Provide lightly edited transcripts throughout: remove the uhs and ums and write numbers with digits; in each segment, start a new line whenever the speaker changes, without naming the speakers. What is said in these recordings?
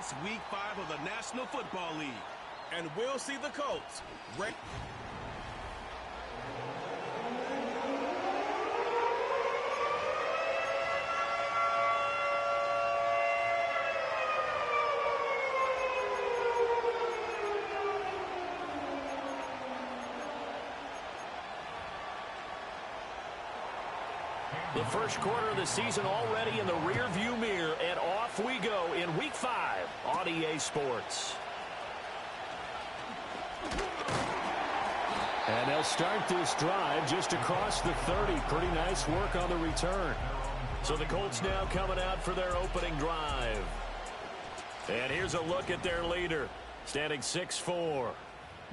It's Week 5 of the National Football League, and we'll see the Colts.
The first quarter of the season already in the rearview mirror, and off we go in Week 5 on EA Sports.
And they'll start this drive just across the 30. Pretty nice work on the return.
So the Colts now coming out for their opening drive. And here's a look at their leader, standing 6'4".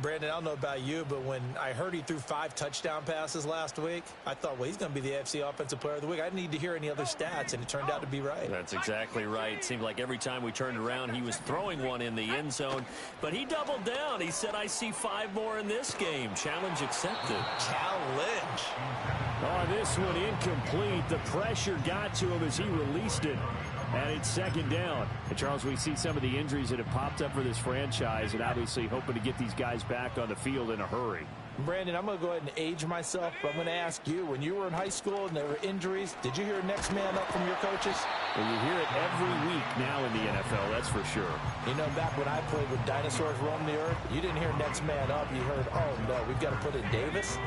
Brandon, I don't know about you, but when I heard he threw 5 touchdown passes last week, I thought, well, he's going to be the AFC Offensive Player of the Week. I didn't need to hear any other stats, and it turned out to be right.
That's exactly right. It seemed like every time we turned around, he was throwing one in the end zone. But he doubled down. He said, I see 5 more in this game. Challenge accepted.
Challenge.
Oh, this one incomplete. The pressure got to him as he released it. And it's second down. And Charles, we see some of the injuries that have popped up for this franchise, and obviously hoping to get these guys back on the field in a hurry.
Brandon, I'm going to go ahead and age myself, but I'm going to ask you, when you were in high school and there were injuries, did you hear next man up from your coaches?
Well, you hear it every week now in the NFL, that's for sure.
You know, back when I played with dinosaurs roam the earth, you didn't hear next man up. You heard, oh, no, we've got to put in Davis.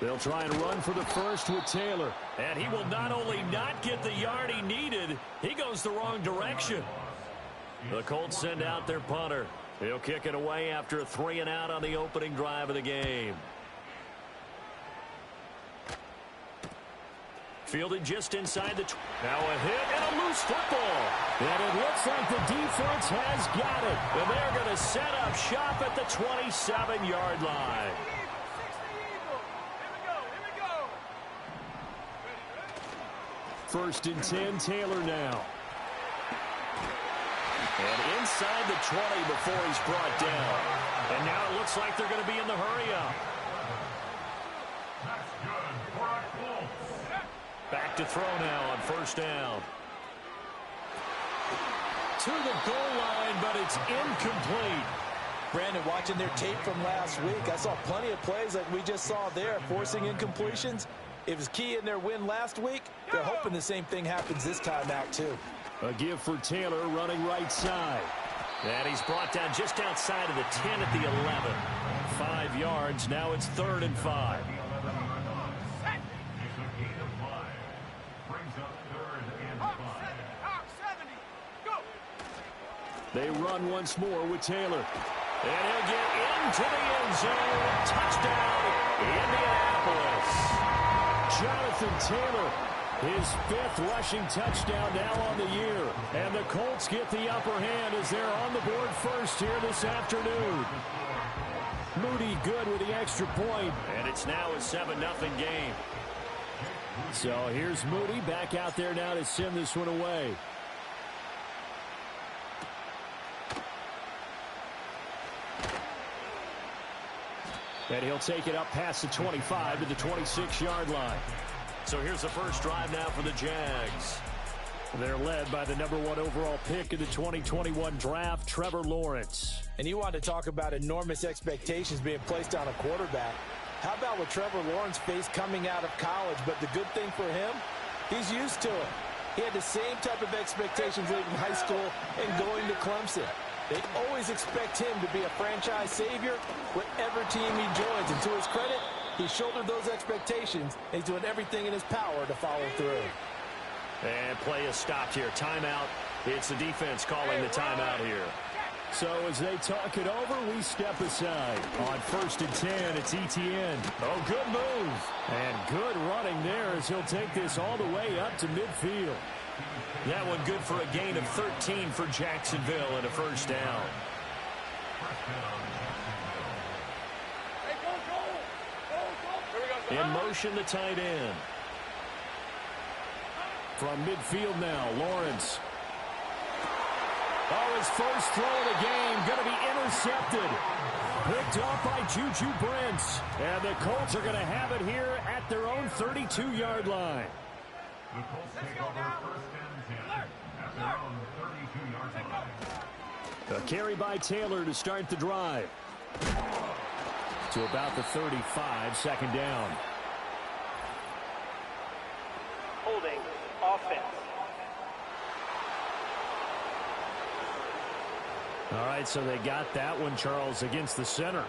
They'll try and run for the first with Taylor.
And he will not only not get the yard he needed, he goes the wrong direction. The Colts send out their punter. He'll kick it away after a 3-and-out on the opening drive of the game. Fielded just inside the... Now a hit and a loose football.
And it looks like the defense has got it.
And they're going to set up shop at the 27-yard line.
First and 10, Taylor now.
And inside the 20 before he's brought down. And now it looks like they're going to be in the hurry-up. Back to throw now on first down. To the goal line, but it's incomplete.
Brandon, watching their tape from last week, I saw plenty of plays like we just saw there, forcing incompletions. It was key in their win last week. They're hoping the same thing happens this time out, too.
A give for Taylor running right side.
And he's brought down just outside of the 10 at the 11. 5 yards. Now it's 3rd and 5.
They run once more with Taylor.
And he'll get into the end zone. Touchdown, Indianapolis.
Jonathan Taylor, his 5th rushing touchdown now on the year. And the Colts get the upper hand as they're on the board first here this afternoon. Moody good with the extra point.
And it's now a 7-0 game.
So here's Moody back out there now to send this one away. And he'll take it up past the 25 to the 26-yard line.
So here's the first drive now for the Jags.
They're led by the #1 overall pick in the 2021 draft, Trevor Lawrence.
And you want to talk about enormous expectations being placed on a quarterback. How about what Trevor Lawrence faced coming out of college? But the good thing for him, he's used to it. He had the same type of expectations leaving high school and going to Clemson. They always expect him to be a franchise savior whatever team he joins. And to his credit, he shouldered those expectations, and he's doing everything in his power to follow through.
And play is stopped here. Timeout. It's the defense calling the timeout here.
So as they talk it over, we step aside. On 1st and 10, it's Etienne.
Oh, good move.
And good running there as he'll take this all the way up to midfield.
That one good for a gain of 13 for Jacksonville and a first down. In motion, the tight end.
From midfield now, Lawrence. Oh, his first throw of the game going to be intercepted. Picked off by Juju Brents. And the Colts are going to have it here at their own 32-yard line.
The Colts take over first and 10 at their own 32-yard line.
A carry by Taylor to start the drive. To about the 35, second down.
Holding offense.
All right, so they got that one, Charles, against the center.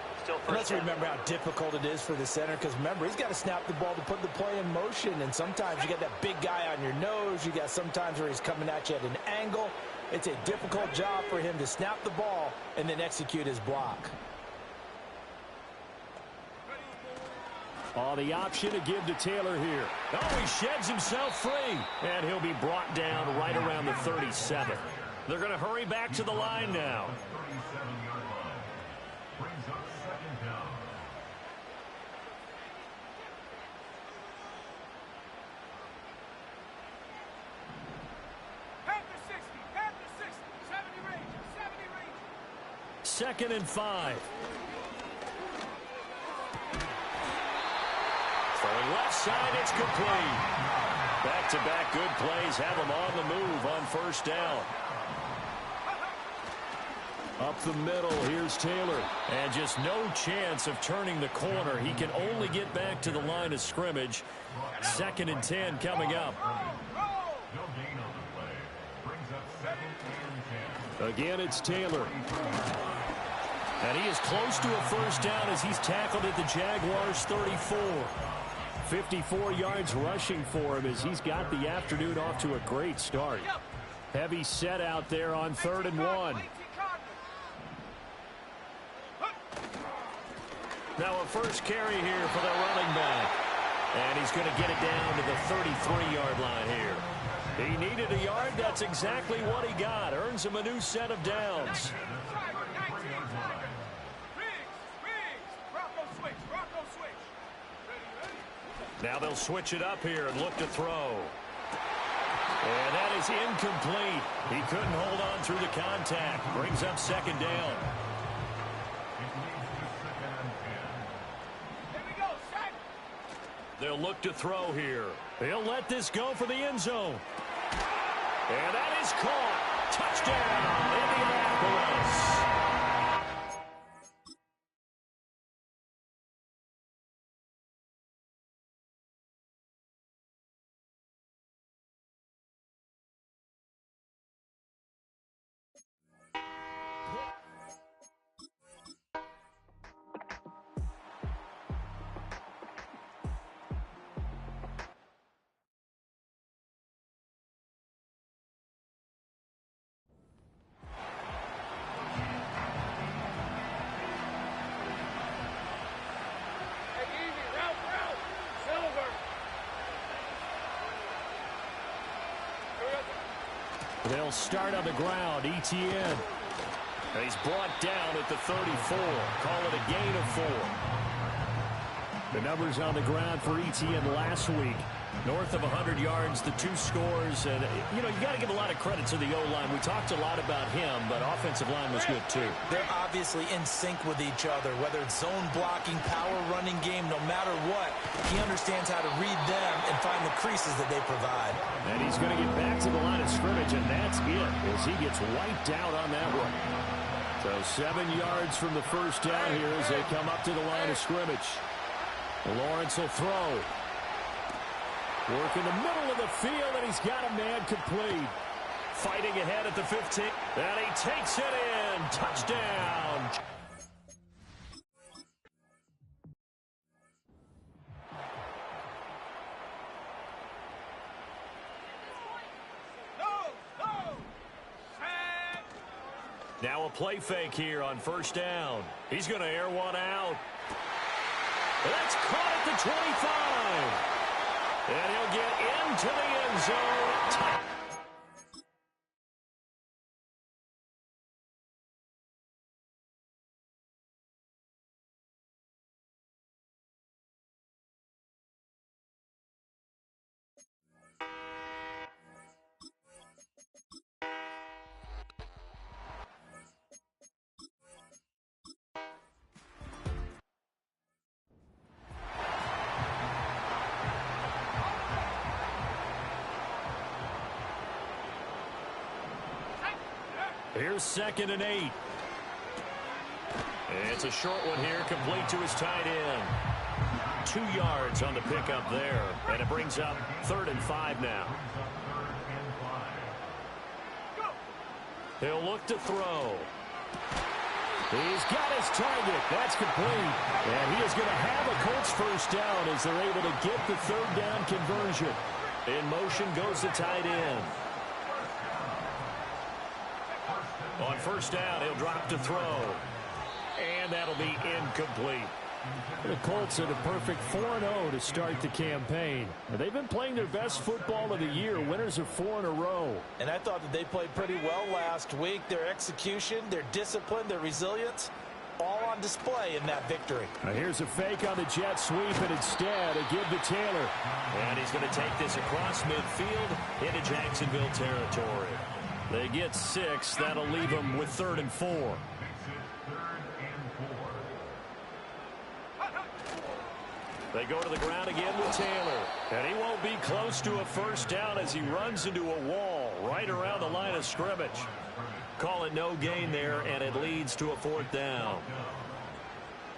Let's remember how difficult it is for the center, because remember, he's got to snap the ball to put the play in motion, and sometimes you got that big guy on your nose. You got sometimes where he's coming at you at an angle. It's a difficult job for him to snap the ball and then execute his block.
Oh, the option to give to Taylor here. Oh, he sheds himself free. And he'll be brought down right around the 37. They're going to hurry back to the line now.
37-yard line. Brings up second down.
Panther 60, Panther 60, 70 range, 70 range.
Second and 5. Throwing left side, it's complete. Back-to-back good plays have him on the move on first down. Up the middle, here's Taylor. And just no chance of turning the corner. He can only get back to the line of scrimmage. Second and 10 coming up.
No gain on the play. Brings up second and 10.
Again, it's Taylor. And he is close to a first down as he's tackled at the Jaguars' 34. 54 yards rushing for him as he's got the afternoon off to a great start. Heavy set out there on 3rd and 1. Now a first carry here for the running back. And he's going to get it down to the 33-yard line here. He needed a yard. That's exactly what he got. Earns him a new set of downs. Now they'll switch it up here and look to throw. And that is incomplete. He couldn't hold on through the contact. Brings up second down. They'll look to throw here. He'll let this go for the end zone. And that is caught. Touchdown, Indianapolis. They'll start on the ground. ETN. He's brought down at the 34. Call it a gain of 4. The numbers on the ground for ETN last week. North of 100 yards, the 2 scores. And, you know, you got to give a lot of credit to the O-line. We talked a lot about him, but offensive line was good, too.
They're obviously in sync with each other, whether it's zone blocking, power running game, no matter what. He understands how to read them and find the creases that they provide.
And he's going to get back to the line of scrimmage, and that's it as he gets wiped out on that one. So 7 yards from the first down here as they come up to the line of scrimmage. Lawrence will throw. Work in the middle of the field, and he's got a man complete. Fighting ahead at the 15. And he takes it in. Touchdown. Now a play fake here on first down. He's going to air one out. That's caught at the 25. And he'll get into the end zone.
Here's 2nd and 8. It's a short one here, complete to his tight end. 2 yards on the pickup there, and it brings up 3rd and 5 now. He'll look to throw.
He's got his target. That's complete. And he is going to have a Colts first down as they're able to get the 3rd down conversion.
In motion goes the tight end. On 1st down, he'll drop to throw. And that'll be incomplete.
The Colts are the perfect 4-0 to start the campaign. They've been playing their best football of the year, winners of 4 in a row.
And I thought that they played pretty well last week. Their execution, their discipline, their resilience, all on display in that victory.
Now here's a fake on the jet sweep, and instead a give to Taylor.
And he's going to take this across midfield into Jacksonville territory. They get 6. That'll leave them with 3rd and 4. They go to the ground again with Taylor. And he won't be close to a first down as he runs into a wall right around the line of scrimmage. Call it no gain there, and it leads to a 4th down.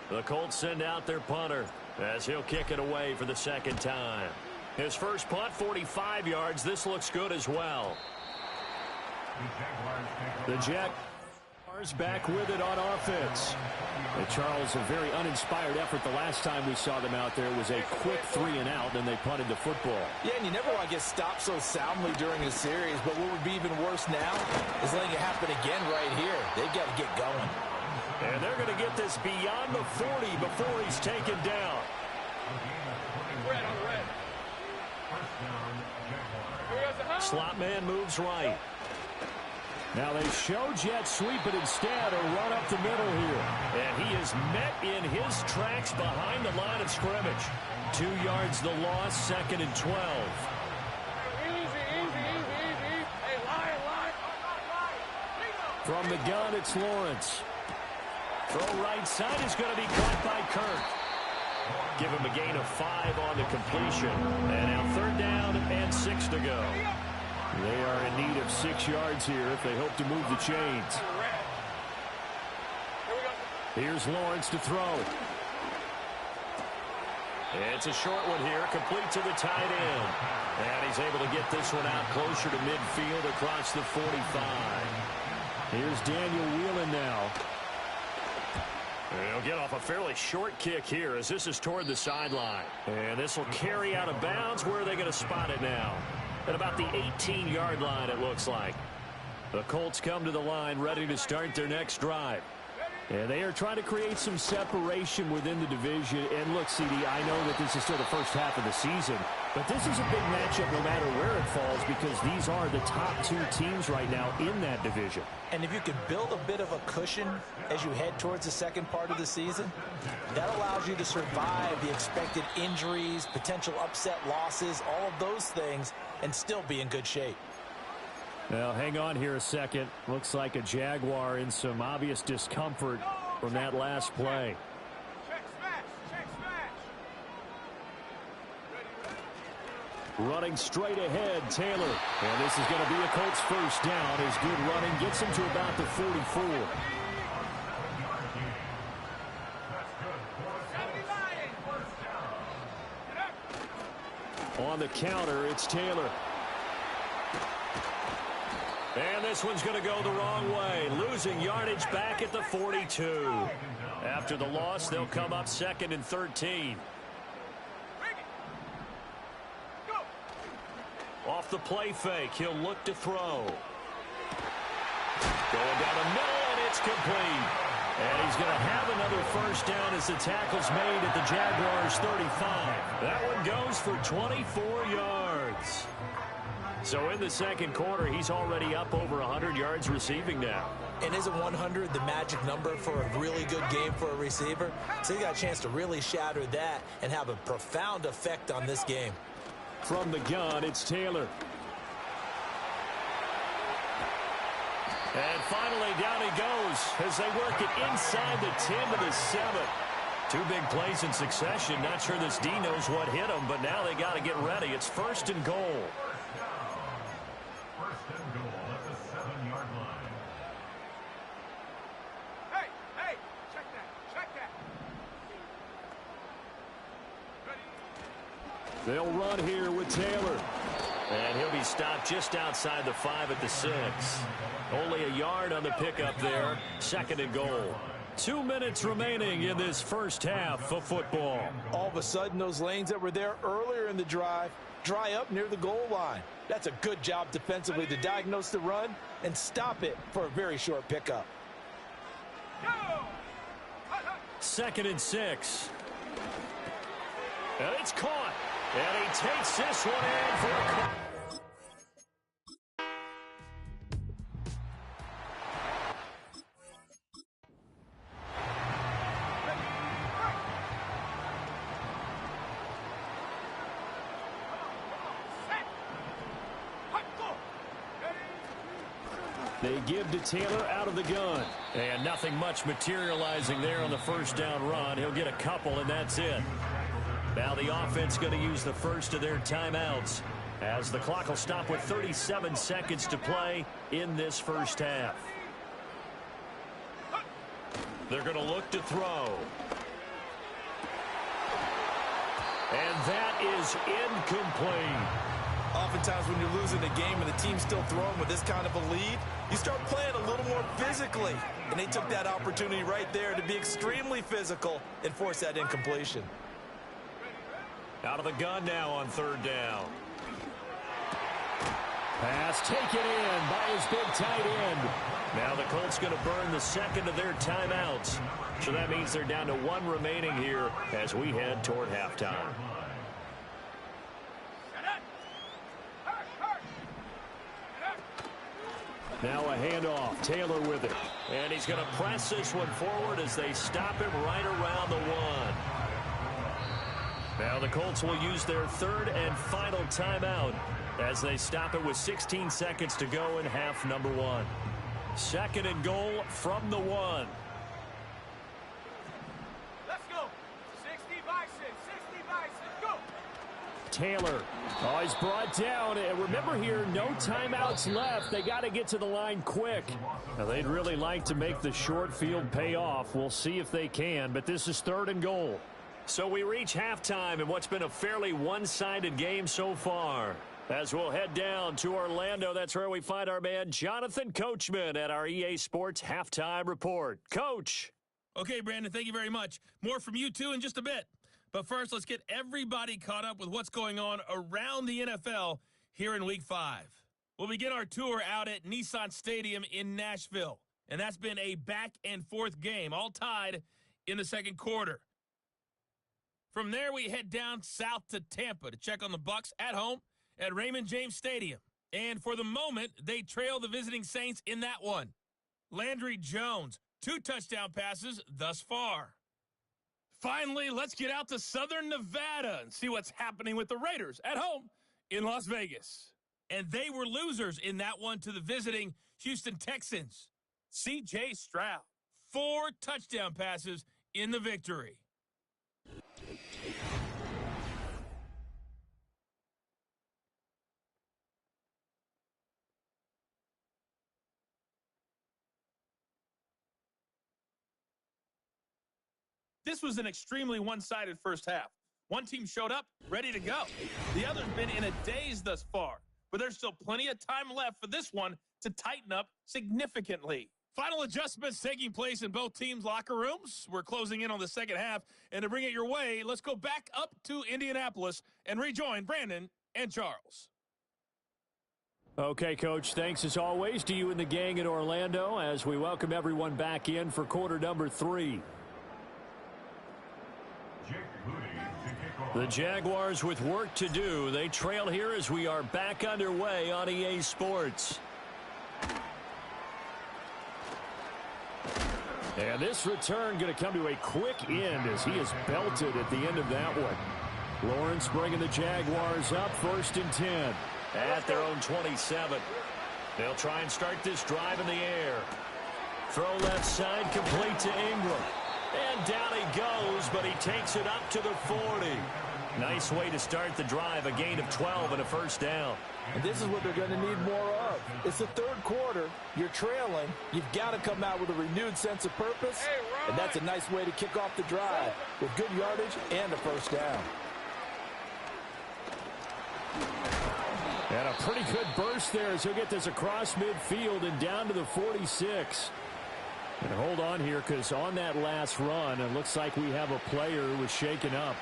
The Colts send out their punter as he'll kick it away for the 2nd time. His first punt, 45 yards. This looks good as well.
The Jaguars back with it on offense. And Charles, a very uninspired effort the last time we saw them out there. It was a quick 3-and-out, then they punted the football.
Yeah, and you never want to get stopped so soundly during a series, but what would be even worse now is letting it happen again right here. They've got to get going.
And they're going to get this beyond the 40 before he's taken down.
Red on the red.
Slot man moves right.
Now they show jet sweep, but instead a run up the middle here.
And he is met in his tracks behind the line of scrimmage. 2 yards the loss, 2nd and 12.
Easy. Hey, line.
From the gun, it's Lawrence.
Throw right side is going to be caught by Kirk. Give him a gain of 5 on the completion. And now 3rd down and 6 to go.
They are in need of 6 yards here if they hope to move the chains. Here's Lawrence to throw.
It's a short one here, complete to the tight end. And he's able to get this one out closer to midfield across the 45.
Here's Daniel Whelan now.
He'll get off a fairly short kick here as this is toward the sideline. And this will carry out of bounds. Where are they going to spot it now? At about the 18-yard line, it looks like. The Colts come to the line ready to start their next drive.
And they are trying to create some separation within the division. And look, CD, I know that this is still the first half of the season, but this is a big matchup no matter where it falls because these are the top 2 teams right now in that division.
And if you can build a bit of a cushion as you head towards the second part of the season, that allows you to survive the expected injuries, potential upset losses, all of those things, and still be in good shape.
Now, hang on here a second. Looks like a Jaguar in some obvious discomfort from that last play.
Check smash.
Running straight ahead, Taylor. And this is going to be a Colts first down. His good running gets him to about the 44. On the counter, it's Taylor.
And this one's going to go the wrong way. Losing yardage back at the 42. After the loss, they'll come up 2nd and 13. Off the play fake, he'll look to throw. Going down the middle, and it's complete. And he's going to have another first down as the tackle's made at the Jaguars' 35. That one goes for 24 yards. So in the second quarter, he's already up over 100 yards receiving now.
And isn't 100 the magic number for a really good game for a receiver? So he got a chance to really shatter that and have a profound effect on this game.
From the gun, it's Taylor.
And finally, down he goes as they work it inside the 10 to the 7. 2 big plays in succession. Not sure this D knows what hit him, but now they got to get ready. It's 1st and goal.
They'll run here with Taylor.
And he'll be stopped just outside the 5 at the 6. Only a yard on the pickup there. 2nd and goal. 2 minutes remaining in this first half of football.
All of a sudden, those lanes that were there earlier in the drive dry up near the goal line. That's a good job defensively to diagnose the run and stop it for a very short pickup.
2nd and 6. And it's caught. And he takes this one in for a...
They give to Taylor out of the gun.
And nothing much materializing there on the first down run. He'll get a couple, and that's it. Now the offense going to use the first of their timeouts as the clock will stop with 37 seconds to play in this first half. They're going to look to throw. And that is incomplete.
Oftentimes when you're losing a game and the team's still throwing with this kind of a lead, you start playing a little more physically. And they took that opportunity right there to be extremely physical and force that incompletion.
Out of the gun now on 3rd down.
Pass taken in by his big tight end.
Now the Colts going to burn the 2nd of their timeouts. So that means they're down to 1 remaining here as we head toward halftime.
Now a handoff. Taylor with it.
And he's going to press this one forward as they stop him right around the 1. Now the Colts will use their 3rd and final timeout as they stop it with 16 seconds to go in half number 1. 2nd and goal from the 1.
Let's go. 60 Bison, 60 Bison, go.
Taylor. Oh, he's brought down. And remember here, no timeouts left. They got to get to the line quick. Now, they'd really like to make the short field pay off. We'll see if they can, but this is 3rd and goal.
So we reach halftime in what's been a fairly one-sided game so far. As we'll head down to Orlando, that's where we find our man Jonathan Coachman at our EA Sports Halftime Report. Coach.
Okay, Brandon, thank you very much. More from you, too, in just a bit. But first, let's get everybody caught up with what's going on around the NFL here in Week 5. We'll begin our tour out at Nissan Stadium in Nashville. And that's been a back-and-forth game, all tied in the 2nd quarter. From there, we head down south to Tampa to check on the Bucs at home at Raymond James Stadium. And for the moment, they trail the visiting Saints in that one. Landry Jones, 2 touchdown passes thus far. Finally, let's get out to Southern Nevada and see what's happening with the Raiders at home in Las Vegas. And they were losers in that one to the visiting Houston Texans. C.J. Stroud, 4 touchdown passes in the victory. This was an extremely one-sided first half. One team showed up, ready to go. The other's been in a daze thus far, but there's still plenty of time left for this one to tighten up significantly. Final adjustments taking place in both teams' locker rooms. We're closing in on the second half, and to bring it your way, let's go back up to Indianapolis and rejoin Brandon and Charles.
Okay, Coach, thanks as always to you and the gang in Orlando as we welcome everyone back in for quarter number 3. The Jaguars with work to do. They trail here as we are back underway on EA Sports. And this return going to come to a quick end as he is belted at the end of that one. Lawrence bringing the Jaguars up 1st and 10.
At their own 27. They'll try and start this drive in the air. Throw left side complete to Ingram. And down he goes, but he takes it up to the 40. Nice way to start the drive, a gain of 12 and a first down.
And this is what they're going to need more of. It's the 3rd quarter. You're trailing. You've got to come out with a renewed sense of purpose. And that's a nice way to kick off the drive with good yardage and a first down.
And a pretty good burst there as he'll get this across midfield and down to the 46. And hold on here, because on that last run, it looks like we have a player who was shaken up.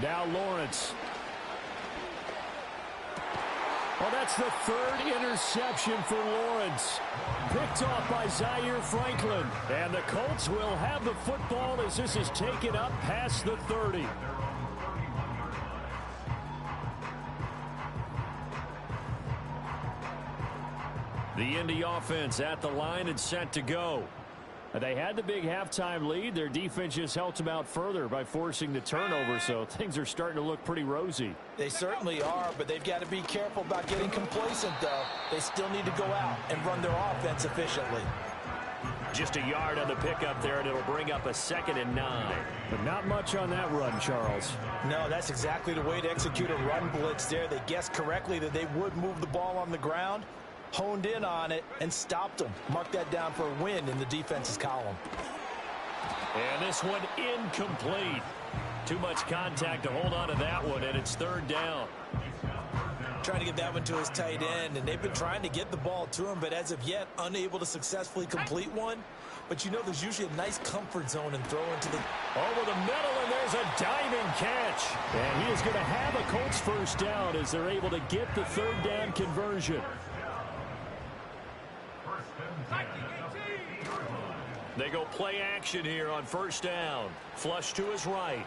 Now Lawrence. Well, that's the third interception for Lawrence. Picked off by Zaire Franklin. And the Colts will have the football as this is taken up past the 30. The Indy offense at the line and set to go. They had the big halftime lead. Their defense just helped them out further by forcing the turnover, so things are starting to look pretty rosy.
They certainly are, but they've got to be careful about getting complacent, though. They still need to go out and run their offense efficiently.
Just a yard on the pickup there, and it'll bring up a 2nd and 9.
But not much on that run, Charles.
No, that's exactly the way to execute a run blitz there. They guessed correctly that they would move the ball on the ground, honed in on it, and stopped them. Mark that down for a win in the defense's column.
And this one incomplete. Too much contact to hold on to that one, and it's 3rd down.
Trying to get that one to his tight end, and they've been trying to get the ball to him, but as of yet, unable to successfully complete one. But you know there's usually a nice comfort zone and throw into the...
Over the middle, and there's a diving catch. And he is going to have a Colts first down as they're able to get the 3rd down conversion.
They go play action here on 1st down. Flush to his right.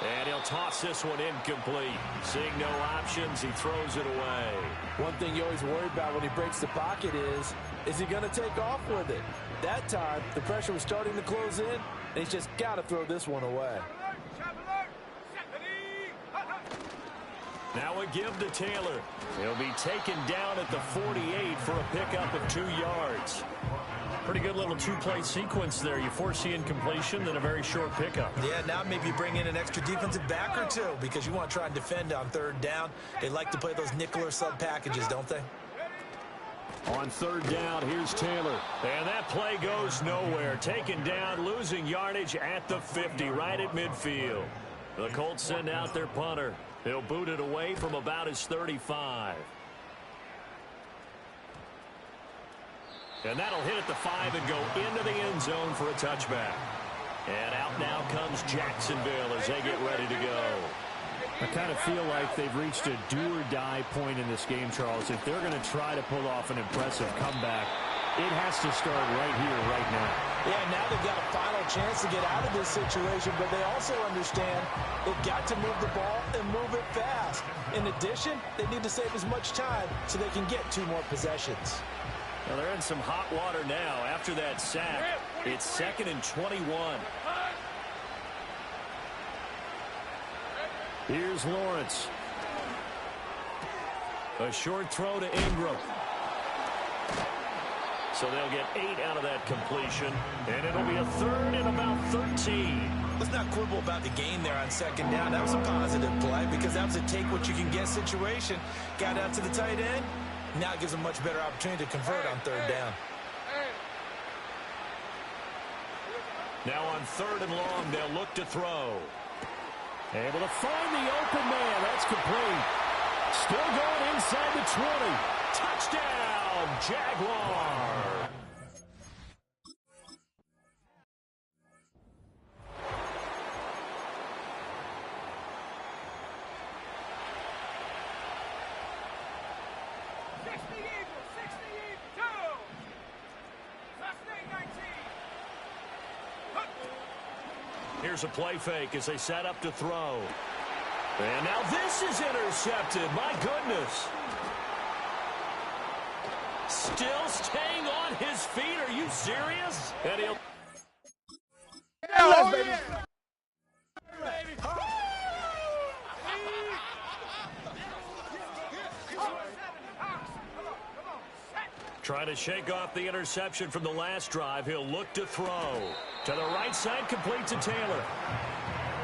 And he'll toss this one incomplete. Seeing no options, he throws it away.
One thing you always worry about when he breaks the pocket is he going to take off with it? That time, the pressure was starting to close in, and he's just got to throw this one away.
Now a give to Taylor. He'll be taken down at the 48 for a pickup of 2 yards. Pretty good little 2-play sequence there. You force the incompletion, then a very short pickup.
Yeah, now maybe you bring in an extra defensive back or two because you want to try and defend on 3rd down. They like to play those nickel or sub packages, don't they?
On 3rd down, here's Taylor.
And that play goes nowhere. Taken down, losing yardage at the 50, right at midfield. The Colts send out their punter. He'll boot it away from about his 35. And that'll hit at the 5 and go into the end zone for a touchback. And out now comes Jacksonville as they get ready to go.
I kind of feel like they've reached a do-or-die point in this game, Charles. If they're going to try to pull off an impressive comeback, it has to start right here, right now.
Yeah, now they've got a final chance to get out of this situation, but they also understand they've got to move the ball and move it fast. In addition, they need to save as much time so they can get 2 more possessions.
Well, they're in some hot water now after that sack. It's 2nd and 21.
Here's Lawrence.
A short throw to Ingram. So they'll get 8 out of that completion, and it'll be a 3rd and about 13.
Let's not quibble about the gain there on 2nd down. That was a positive play because that was a take-what-you-can-get situation. Got out to the tight end. Now it gives them a much better opportunity to convert on 3rd down.
Now on 3rd and long, they'll look to throw.
Able to find the open man. That's complete. Still going inside the 20.
Touchdown, Jaguars. Here's a play fake as they set up to throw. And now this is intercepted. My goodness. Still staying on his feet. Are you serious? And he'll...
Oh, baby.
Trying to shake off the interception from the last drive. He'll look to throw. To the right side, complete to Taylor.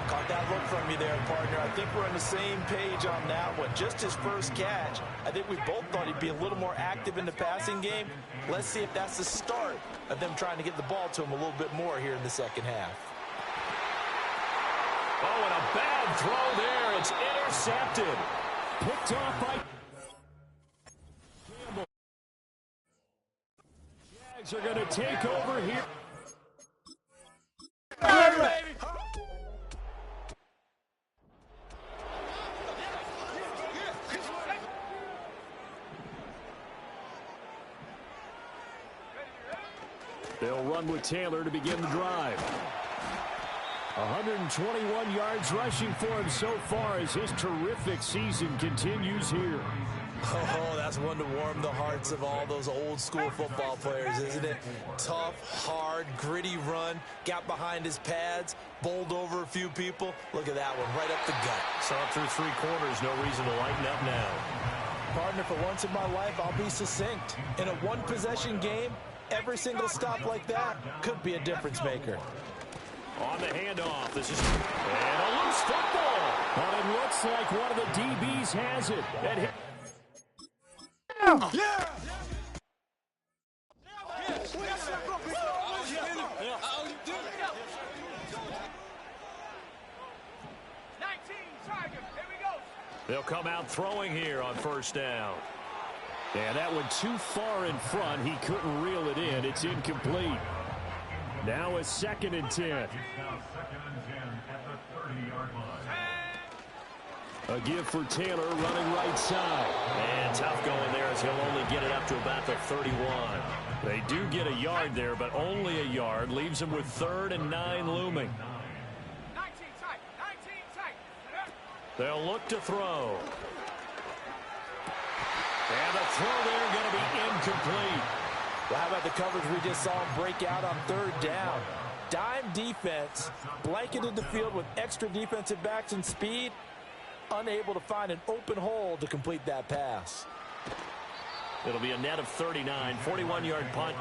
Caught that look from you there, partner. I think we're on the same page on that one. Just his first catch. I think we both thought he'd be a little more active in the passing game. Let's see if that's the start of them trying to get the ball to him a little bit more here in the 2nd half.
Oh, and a bad throw there. It's intercepted. Picked off by Campbell. Jags are going to take over here. They'll run with Taylor to begin the drive. 121 yards rushing for him so far as his terrific season continues here.
Oh, that's one to warm the hearts of all those old school football players, isn't it? Tough, hard, gritty run, got behind his pads, bowled over a few people. Look at that one, right up the gut.
Saw it through three quarters, no reason to lighten up now.
Partner, for once in my life, I'll be succinct. In a one-possession game, every single stop like that could be a difference maker.
On the handoff, this is and a loose football.
But it looks like one of the DBs has it. And
Yeah!
They'll come out throwing here on first down.
yeah, that one too far in front. He couldn't reel it in. It's incomplete. Now a 2nd and 10.
Now 2nd and 10 at the 30-yard line.
A give for Taylor running right side.
And tough going there as he'll only get it up to about the 31.
They do get a yard there, but only a yard. Leaves him with 3rd and 9 looming.
19 tight. 19 tight.
They'll look to throw.
And the throw there going to be incomplete.
Well, how about the coverage we just saw him break out on 3rd down? Dime defense, blanketed the field with extra defensive backs and speed, unable to find an open hole to complete that pass.
It'll be a net of 39, 41-yard punt